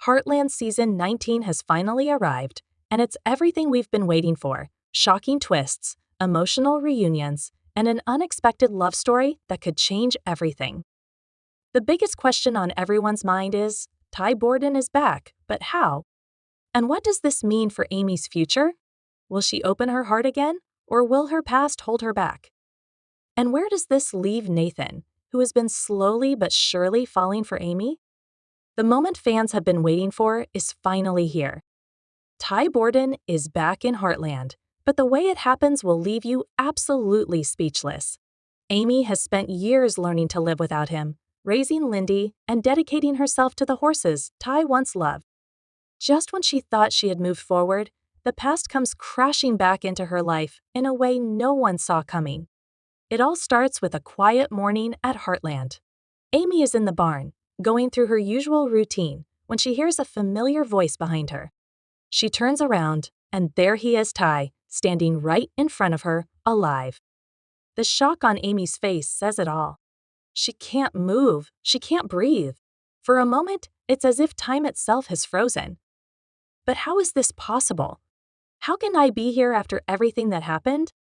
Heartland Season 19 has finally arrived, and it's everything we've been waiting for: shocking twists, emotional reunions, and an unexpected love story that could change everything. The biggest question on everyone's mind is, Ty Borden is back, but how? And what does this mean for Amy's future? Will she open her heart again, or will her past hold her back? And where does this leave Nathan, who has been slowly but surely falling for Amy? The moment fans have been waiting for is finally here. Ty Borden is back in Heartland, but the way it happens will leave you absolutely speechless. Amy has spent years learning to live without him, raising Lindy and dedicating herself to the horses Ty once loved. Just when she thought she had moved forward, the past comes crashing back into her life in a way no one saw coming. It all starts with a quiet morning at Heartland. Amy is in the barn, going through her usual routine, when she hears a familiar voice behind her. She turns around, and there he is, Ty, standing right in front of her, alive. The shock on Amy's face says it all. She can't move, she can't breathe. For a moment, it's as if time itself has frozen. But how is this possible? How can I be here after everything that happened?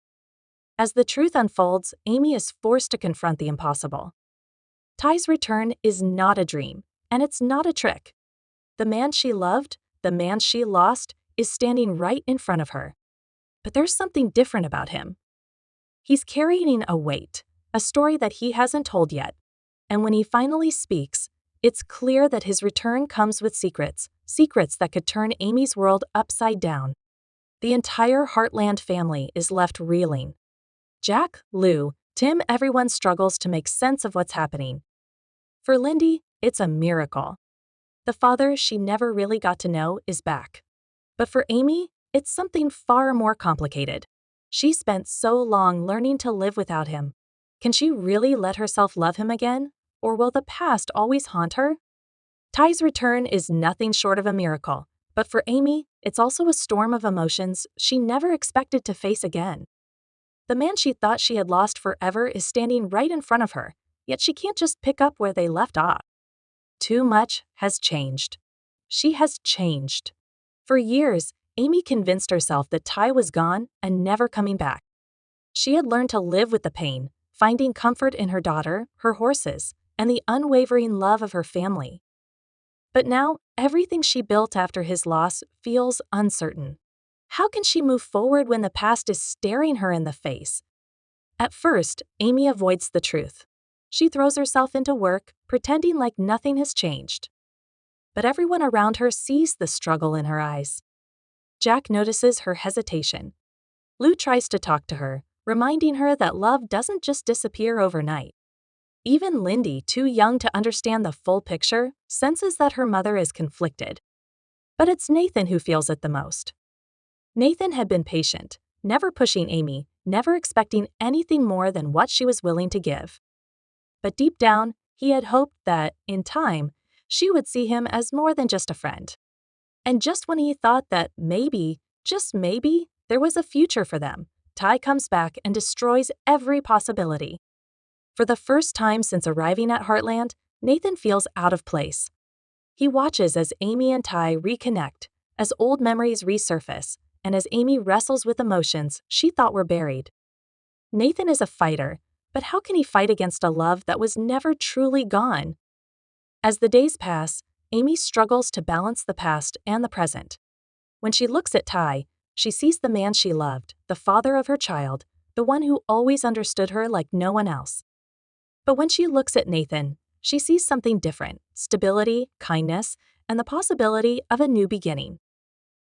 As the truth unfolds, Amy is forced to confront the impossible. Ty's return is not a dream, and it's not a trick. The man she loved, the man she lost, is standing right in front of her. But there's something different about him. He's carrying a weight, a story that he hasn't told yet. And when he finally speaks, it's clear that his return comes with secrets that could turn Amy's world upside down. The entire Heartland family is left reeling. Jack, Lou, Tim, everyone struggles to make sense of what's happening. For Lindy, it's a miracle. The father she never really got to know is back. But for Amy, it's something far more complicated. She spent so long learning to live without him. Can she really let herself love him again? Or will the past always haunt her? Ty's return is nothing short of a miracle, but for Amy, it's also a storm of emotions she never expected to face again. The man she thought she had lost forever is standing right in front of her, yet she can't just pick up where they left off. Too much has changed. She has changed. For years, Amy convinced herself that Ty was gone and never coming back. She had learned to live with the pain, finding comfort in her daughter, her horses, and the unwavering love of her family. But now, everything she built after his loss feels uncertain. How can she move forward when the past is staring her in the face? At first, Amy avoids the truth. She throws herself into work, pretending like nothing has changed. But everyone around her sees the struggle in her eyes. Jack notices her hesitation. Lou tries to talk to her, reminding her that love doesn't just disappear overnight. Even Lindy, too young to understand the full picture, senses that her mother is conflicted. But it's Nathan who feels it the most. Nathan had been patient, never pushing Amy, never expecting anything more than what she was willing to give. But deep down, he had hoped that, in time, she would see him as more than just a friend. And just when he thought that maybe, just maybe, there was a future for them, Ty comes back and destroys every possibility. For the first time since arriving at Heartland, Nathan feels out of place. He watches as Amy and Ty reconnect, as old memories resurface, and as Amy wrestles with emotions she thought were buried. Nathan is a fighter, but how can he fight against a love that was never truly gone? As the days pass, Amy struggles to balance the past and the present. When she looks at Ty, she sees the man she loved, the father of her child, the one who always understood her like no one else. But when she looks at Nathan, she sees something different: stability, kindness, and the possibility of a new beginning.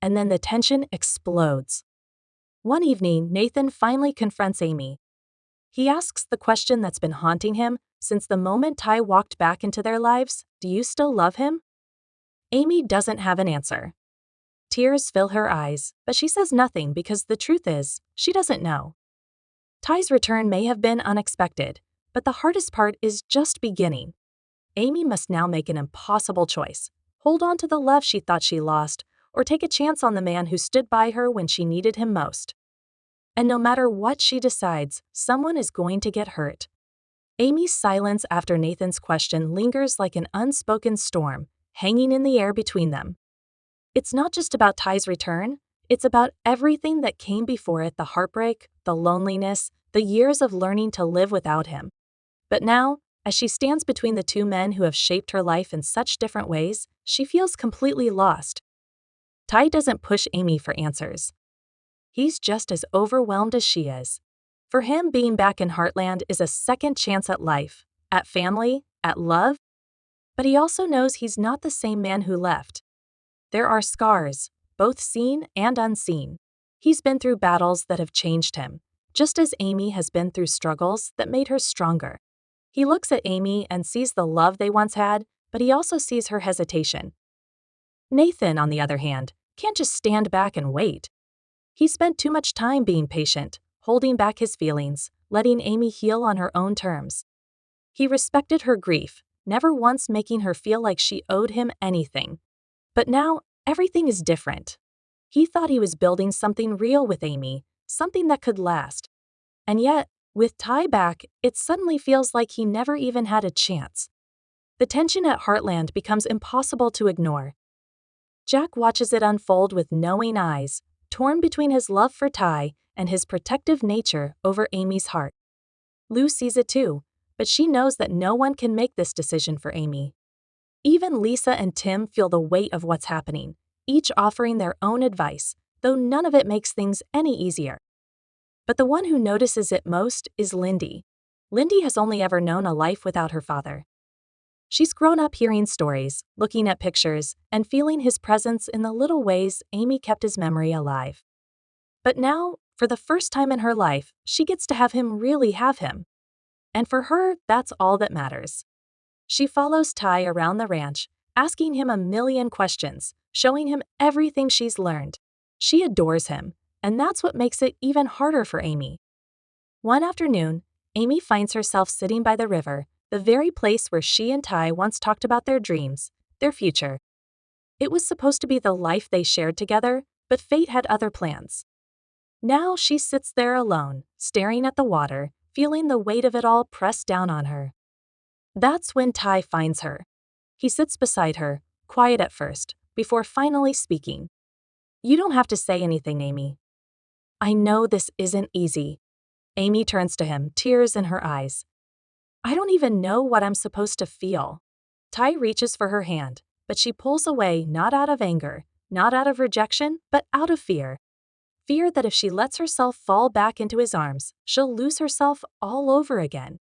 And then the tension explodes. One evening, Nathan finally confronts Amy. He asks the question that's been haunting him since the moment Ty walked back into their lives: do you still love him? Amy doesn't have an answer. Tears fill her eyes, but she says nothing because the truth is, she doesn't know. Ty's return may have been unexpected, but the hardest part is just beginning. Amy must now make an impossible choice: hold on to the love she thought she lost, or take a chance on the man who stood by her when she needed him most. And no matter what she decides, someone is going to get hurt. Amy's silence after Nathan's question lingers like an unspoken storm, hanging in the air between them. It's not just about Ty's return, it's about everything that came before it, the heartbreak, the loneliness, the years of learning to live without him. But now, as she stands between the two men who have shaped her life in such different ways, she feels completely lost. Ty doesn't push Amy for answers. He's just as overwhelmed as she is. For him, being back in Heartland is a second chance at life, at family, at love. But he also knows he's not the same man who left. There are scars, both seen and unseen. He's been through battles that have changed him, just as Amy has been through struggles that made her stronger. He looks at Amy and sees the love they once had, but he also sees her hesitation. Nathan, on the other hand, can't just stand back and wait. He spent too much time being patient, holding back his feelings, letting Amy heal on her own terms. He respected her grief, never once making her feel like she owed him anything. But now, everything is different. He thought he was building something real with Amy, something that could last. And yet, with Ty back, it suddenly feels like he never even had a chance. The tension at Heartland becomes impossible to ignore. Jack watches it unfold with knowing eyes, torn between his love for Ty and his protective nature over Amy's heart. Lou sees it too, but she knows that no one can make this decision for Amy. Even Lisa and Tim feel the weight of what's happening, each offering their own advice, though none of it makes things any easier. But the one who notices it most is Lindy. Lindy has only ever known a life without her father. She's grown up hearing stories, looking at pictures, and feeling his presence in the little ways Amy kept his memory alive. But now, for the first time in her life, she gets to have him really have him. And for her, that's all that matters. She follows Ty around the ranch, asking him a million questions, showing him everything she's learned. She adores him, and that's what makes it even harder for Amy. One afternoon, Amy finds herself sitting by the river, the very place where she and Ty once talked about their dreams, their future. It was supposed to be the life they shared together, but fate had other plans. Now she sits there alone, staring at the water, feeling the weight of it all pressed down on her. That's when Ty finds her. He sits beside her, quiet at first, before finally speaking. "You don't have to say anything, Amy." "I know this isn't easy." Amy turns to him, tears in her eyes. "I don't even know what I'm supposed to feel." Ty reaches for her hand, but she pulls away, not out of anger, not out of rejection, but out of fear. Fear that if she lets herself fall back into his arms, she'll lose herself all over again.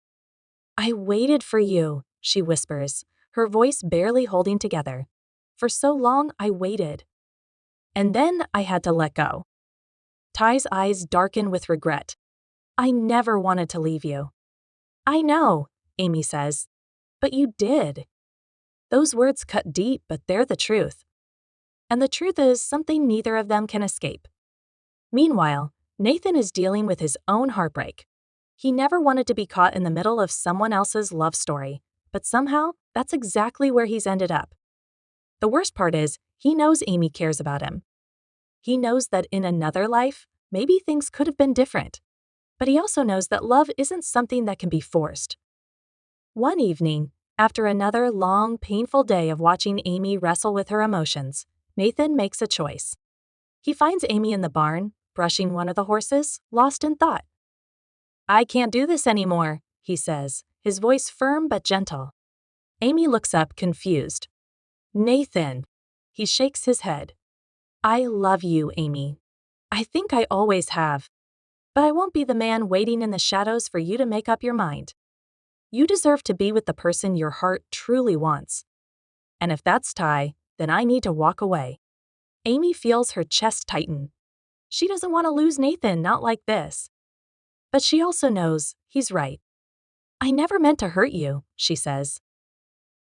"I waited for you," she whispers, her voice barely holding together. "For so long, I waited. And then I had to let go." Ty's eyes darken with regret. "I never wanted to leave you." "I know," Amy says. "But you did." Those words cut deep, but they're the truth. And the truth is something neither of them can escape. Meanwhile, Nathan is dealing with his own heartbreak. He never wanted to be caught in the middle of someone else's love story, but somehow, that's exactly where he's ended up. The worst part is, he knows Amy cares about him. He knows that in another life, maybe things could have been different. But he also knows that love isn't something that can be forced. One evening, after another long, painful day of watching Amy wrestle with her emotions, Nathan makes a choice. He finds Amy in the barn, brushing one of the horses, lost in thought. "I can't do this anymore," he says, his voice firm but gentle. Amy looks up, confused. "Nathan." He shakes his head. "I love you, Amy. I think I always have. But I won't be the man waiting in the shadows for you to make up your mind. You deserve to be with the person your heart truly wants. And if that's Ty, then I need to walk away." Amy feels her chest tighten. She doesn't want to lose Nathan, not like this. But she also knows he's right. "I never meant to hurt you," she says.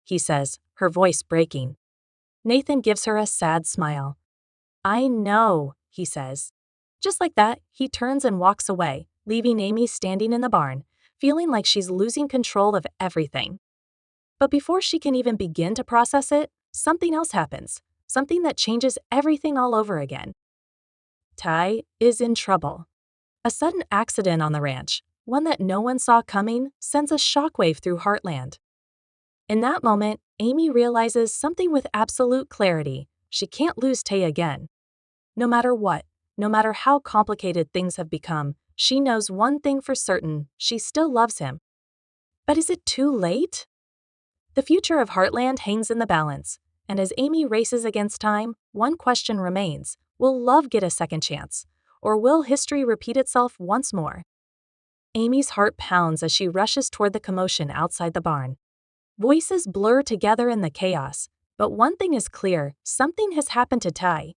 He says, her voice breaking. Nathan gives her a sad smile. "I know," he says. Just like that, he turns and walks away, leaving Amy standing in the barn, feeling like she's losing control of everything. But before she can even begin to process it, something else happens, something that changes everything all over again. Ty is in trouble. A sudden accident on the ranch, one that no one saw coming, sends a shockwave through Heartland. In that moment, Amy realizes something with absolute clarity. She can't lose Tay again. No matter what, no matter how complicated things have become, she knows one thing for certain: she still loves him. But is it too late? The future of Heartland hangs in the balance, and as Amy races against time, one question remains: will love get a second chance? Or will history repeat itself once more? Amy's heart pounds as she rushes toward the commotion outside the barn. Voices blur together in the chaos, but one thing is clear: something has happened to Ty.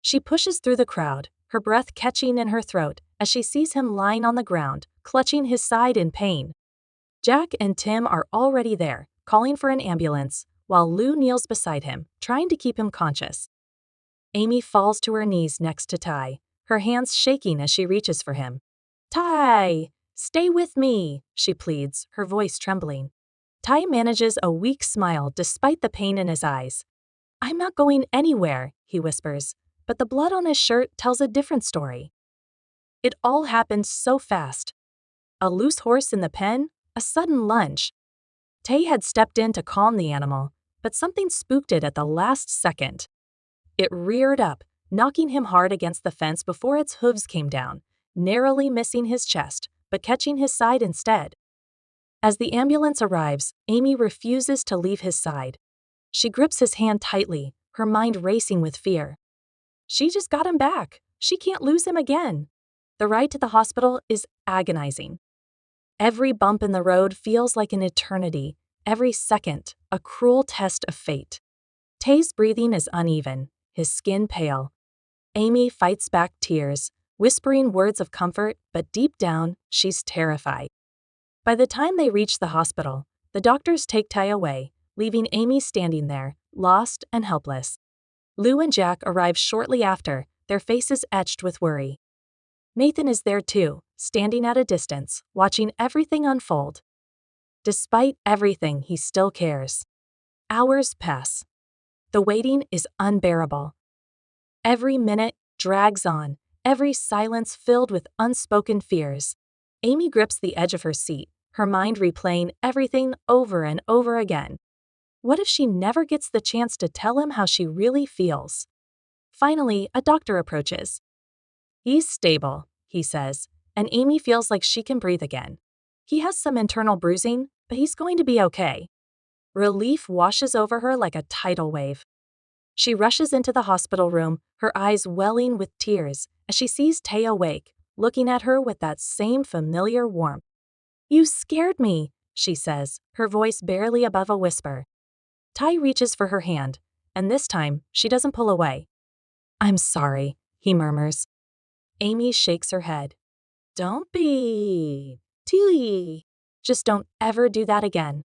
She pushes through the crowd, her breath catching in her throat as she sees him lying on the ground, clutching his side in pain. Jack and Tim are already there, calling for an ambulance, while Lou kneels beside him, trying to keep him conscious. Amy falls to her knees next to Ty, her hands shaking as she reaches for him. "Ty, stay with me," she pleads, her voice trembling. Ty manages a weak smile despite the pain in his eyes. "I'm not going anywhere," he whispers, but the blood on his shirt tells a different story. It all happened so fast. A loose horse in the pen, a sudden lunge. Tay had stepped in to calm the animal, but something spooked it at the last second. It reared up, knocking him hard against the fence before its hooves came down, narrowly missing his chest, but catching his side instead. As the ambulance arrives, Amy refuses to leave his side. She grips his hand tightly, her mind racing with fear. She just got him back. She can't lose him again. The ride to the hospital is agonizing. Every bump in the road feels like an eternity, every second a cruel test of fate. Tay's breathing is uneven, his skin pale. Amy fights back tears, whispering words of comfort, but deep down, she's terrified. By the time they reach the hospital, the doctors take Ty away, leaving Amy standing there, lost and helpless. Lou and Jack arrive shortly after, their faces etched with worry. Nathan is there too, standing at a distance, watching everything unfold. Despite everything, he still cares. Hours pass. The waiting is unbearable. Every minute drags on, every silence filled with unspoken fears. Amy grips the edge of her seat, her mind replaying everything over and over again. What if she never gets the chance to tell him how she really feels? Finally, a doctor approaches. "He's stable," he says, and Amy feels like she can breathe again. He has some internal bruising, but he's going to be okay. Relief washes over her like a tidal wave. She rushes into the hospital room, her eyes welling with tears, as she sees Tay awake, looking at her with that same familiar warmth. "You scared me," she says, her voice barely above a whisper. Ty reaches for her hand, and this time, she doesn't pull away. "I'm sorry," he murmurs. Amy shakes her head. "Don't be. Tilly. Just don't ever do that again."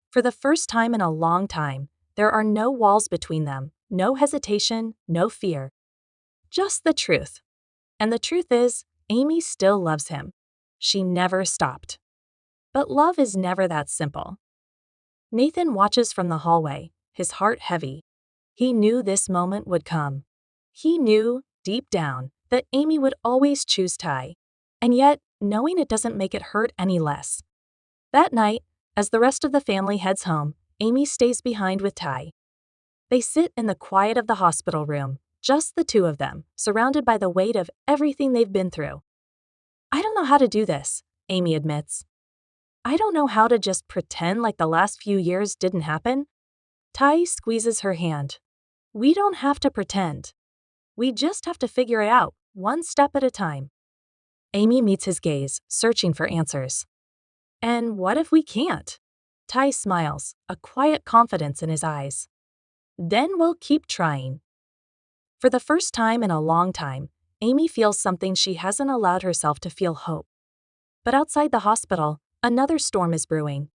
For the first time in a long time, there are no walls between them, no hesitation, no fear. Just the truth. And the truth is, Amy still loves him. She never stopped. But love is never that simple. Nathan watches from the hallway, his heart heavy. He knew this moment would come. He knew, deep down, that Amy would always choose Ty. And yet, knowing it doesn't make it hurt any less. That night, as the rest of the family heads home, Amy stays behind with Ty. They sit in the quiet of the hospital room, just the two of them, surrounded by the weight of everything they've been through. "I don't know how to do this," Amy admits. "I don't know how to just pretend like the last few years didn't happen." Ty squeezes her hand. "We don't have to pretend. We just have to figure it out, one step at a time." Amy meets his gaze, searching for answers. "And what if we can't?" Ty smiles, a quiet confidence in his eyes. "Then we'll keep trying." For the first time in a long time, Amy feels something she hasn't allowed herself to feel: hope. But outside the hospital, another storm is brewing.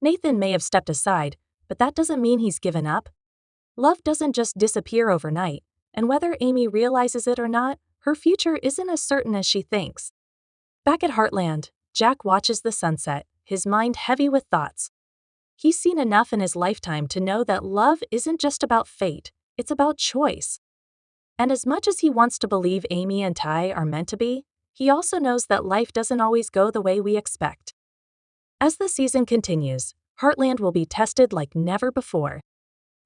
Nathan may have stepped aside, but that doesn't mean he's given up. Love doesn't just disappear overnight, and whether Amy realizes it or not, her future isn't as certain as she thinks. Back at Heartland, Jack watches the sunset, his mind heavy with thoughts. He's seen enough in his lifetime to know that love isn't just about fate, it's about choice. And as much as he wants to believe Amy and Ty are meant to be, he also knows that life doesn't always go the way we expect. As the season continues, Heartland will be tested like never before.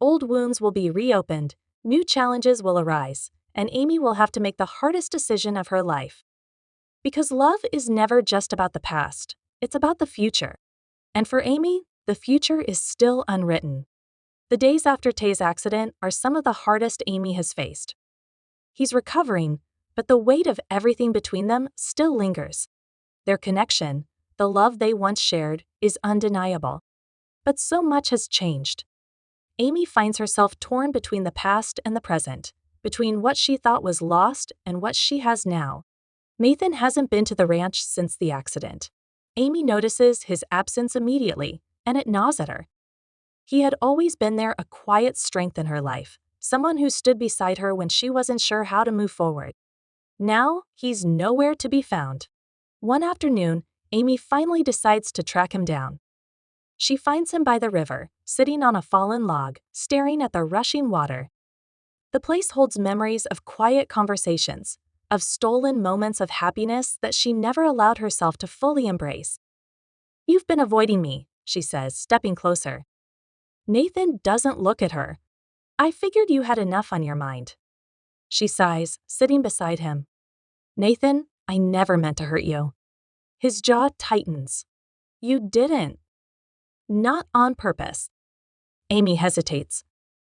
Old wounds will be reopened, new challenges will arise, and Amy will have to make the hardest decision of her life. Because love is never just about the past, it's about the future. And for Amy, the future is still unwritten. The days after Tay's accident are some of the hardest Amy has faced. He's recovering, but the weight of everything between them still lingers. Their connection, the love they once shared, is undeniable. But so much has changed. Amy finds herself torn between the past and the present, between what she thought was lost and what she has now. Nathan hasn't been to the ranch since the accident. Amy notices his absence immediately, and it gnaws at her. He had always been there, a quiet strength in her life, someone who stood beside her when she wasn't sure how to move forward. Now, he's nowhere to be found. One afternoon, Amy finally decides to track him down. She finds him by the river, sitting on a fallen log, staring at the rushing water. The place holds memories of quiet conversations, of stolen moments of happiness that she never allowed herself to fully embrace. "You've been avoiding me," she says, stepping closer. Nathan doesn't look at her. "I figured you had enough on your mind." She sighs, sitting beside him. "Nathan, I never meant to hurt you." His jaw tightens. "You didn't." "Not on purpose." Amy hesitates.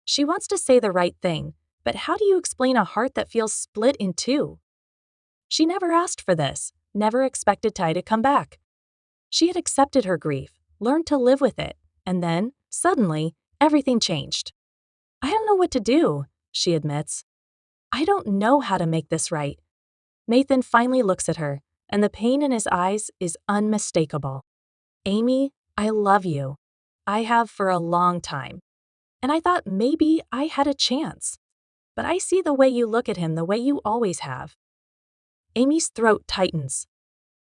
She wants to say the right thing, but how do you explain a heart that feels split in two? She never asked for this, never expected Ty to come back. She had accepted her grief, learned to live with it, and then, suddenly, everything changed. "I don't know what to do," she admits. "I don't know how to make this right." Nathan finally looks at her, and the pain in his eyes is unmistakable. "Amy, I love you. I have for a long time. And I thought maybe I had a chance. But I see the way you look at him the way you always have." Amy's throat tightens.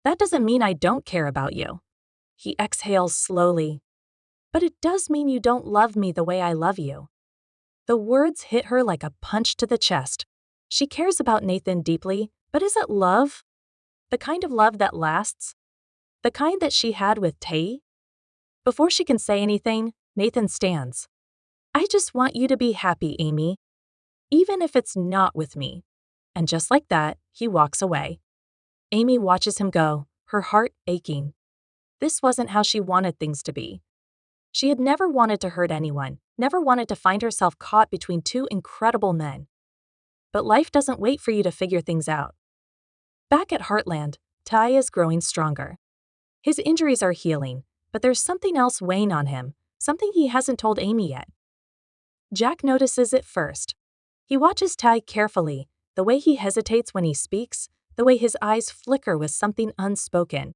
"That doesn't mean I don't care about you." He exhales slowly. "But it does mean you don't love me the way I love you." The words hit her like a punch to the chest. She cares about Nathan deeply, but is it love? The kind of love that lasts? The kind that she had with Tay? Before she can say anything, Nathan stands. "I just want you to be happy, Amy. Even if it's not with me." And just like that, he walks away. Amy watches him go, her heart aching. This wasn't how she wanted things to be. She had never wanted to hurt anyone, never wanted to find herself caught between two incredible men. But life doesn't wait for you to figure things out. Back at Heartland, Ty is growing stronger. His injuries are healing, but there's something else weighing on him, something he hasn't told Amy yet. Jack notices it first. He watches Ty carefully, the way he hesitates when he speaks, the way his eyes flicker with something unspoken.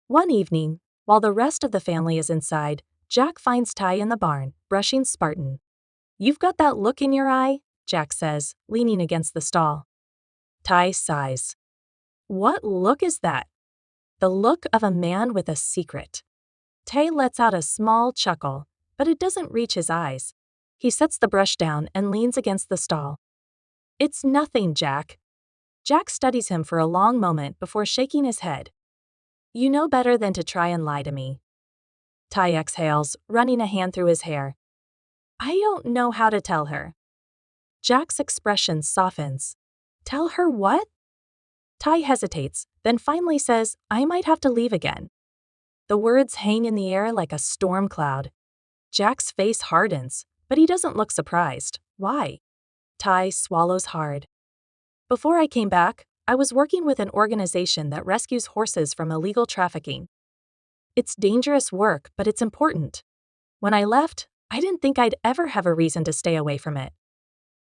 One evening, while the rest of the family is inside, Jack finds Ty in the barn, brushing Spartan. "You've got that look in your eye," Jack says, leaning against the stall. Ty sighs. "What look is that?" "The look of a man with a secret." Tay lets out a small chuckle, but it doesn't reach his eyes. He sets the brush down and leans against the stall. "It's nothing, Jack." Jack studies him for a long moment before shaking his head. "You know better than to try and lie to me." Ty exhales, running a hand through his hair. "I don't know how to tell her." Jack's expression softens. "Tell her what?" Ty hesitates, then finally says, "I might have to leave again." The words hang in the air like a storm cloud. Jack's face hardens, but he doesn't look surprised. "Why?" Ty swallows hard. "Before I came back, I was working with an organization that rescues horses from illegal trafficking. It's dangerous work, but it's important. When I left, I didn't think I'd ever have a reason to stay away from it."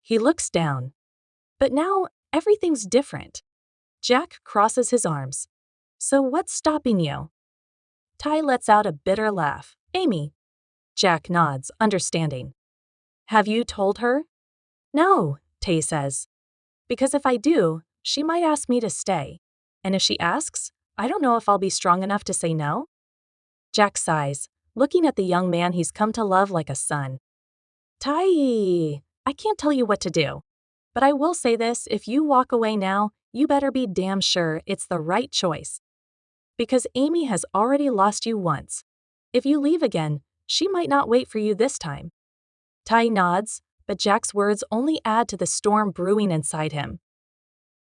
He looks down. "But now, everything's different." Jack crosses his arms. "So what's stopping you?" Ty lets out a bitter laugh. "Amy." Jack nods, understanding. "Have you told her?" "No," Tay says. "Because if I do, she might ask me to stay. And if she asks, I don't know if I'll be strong enough to say no." Jack sighs, looking at the young man he's come to love like a son. "Ty, I can't tell you what to do. But I will say this, if you walk away now, you better be damn sure it's the right choice. Because Amy has already lost you once. If you leave again, She might not wait for you this time. Ty nods, but Jack's words only add to the storm brewing inside him.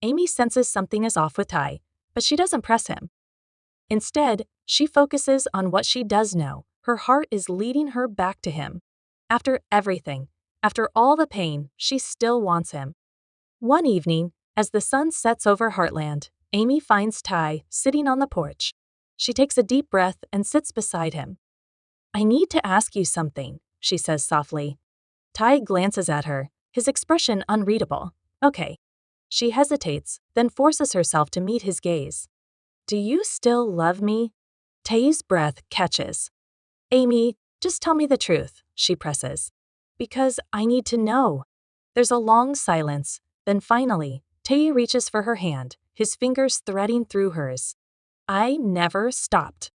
Amy senses something is off with Ty, but she doesn't press him. Instead, she focuses on what she does know. Her heart is leading her back to him. After everything, after all the pain, she still wants him. One evening, as the sun sets over Heartland, Amy finds Ty sitting on the porch. She takes a deep breath and sits beside him. "I need to ask you something," she says softly. Ty glances at her, his expression unreadable. "Okay." She hesitates, then forces herself to meet his gaze. "Do you still love me?" Tay's breath catches. "Amy, just tell me the truth," she presses. "Because I need to know." There's a long silence, then finally, Tay reaches for her hand, his fingers threading through hers. "I never stopped,"